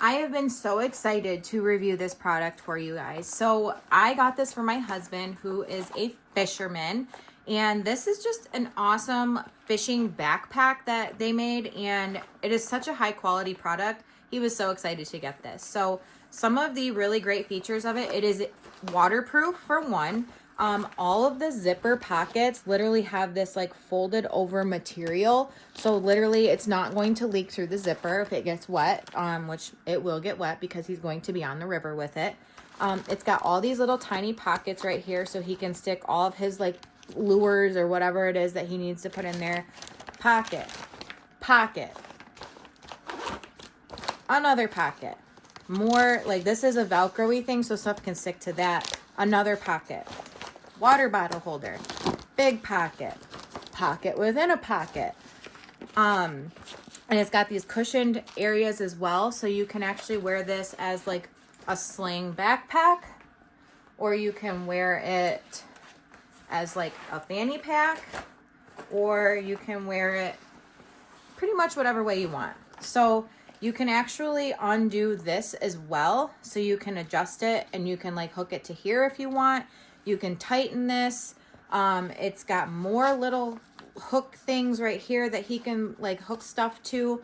I have been so excited to review this product for you guys. So I got this for my husband, who is a fisherman, and this is just an awesome fishing backpack that they made, and it is such a high quality product. He was so excited to get this. So some of the really great features of it, it is waterproof for one. All of the zipper pockets literally have this like folded over material. So literally it's not going to leak through the zipper if it gets wet, which it will get wet because he's going to be on the river with it. It's got all these little tiny pockets right here so he can stick all of his like lures or whatever it is that he needs to put in there. Pocket, pocket, another pocket. More like this is a Velcro-y thing so stuff can stick to that. Another pocket. Water bottle holder, big pocket, pocket within a pocket. And it's got these cushioned areas as well, so you can actually wear this as like a sling backpack, or you can wear it as like a fanny pack, or you can wear it pretty much whatever way you want. So you can actually undo this as well, so you can adjust it and you can like hook it to here if you want. You can tighten this. It's got more little hook things right here that he can like hook stuff to.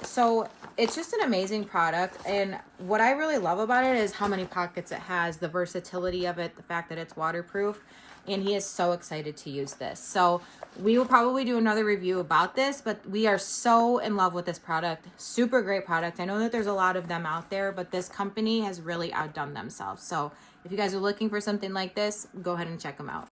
So it's just an amazing product. And what I really love about it is how many pockets it has, the versatility of it, the fact that it's waterproof. And he is so excited to use this. So we will probably do another review about this, but we are so in love with this product. Super great product. I know that there's a lot of them out there, but this company has really outdone themselves. So if you guys are looking for something like this, go ahead and check them out.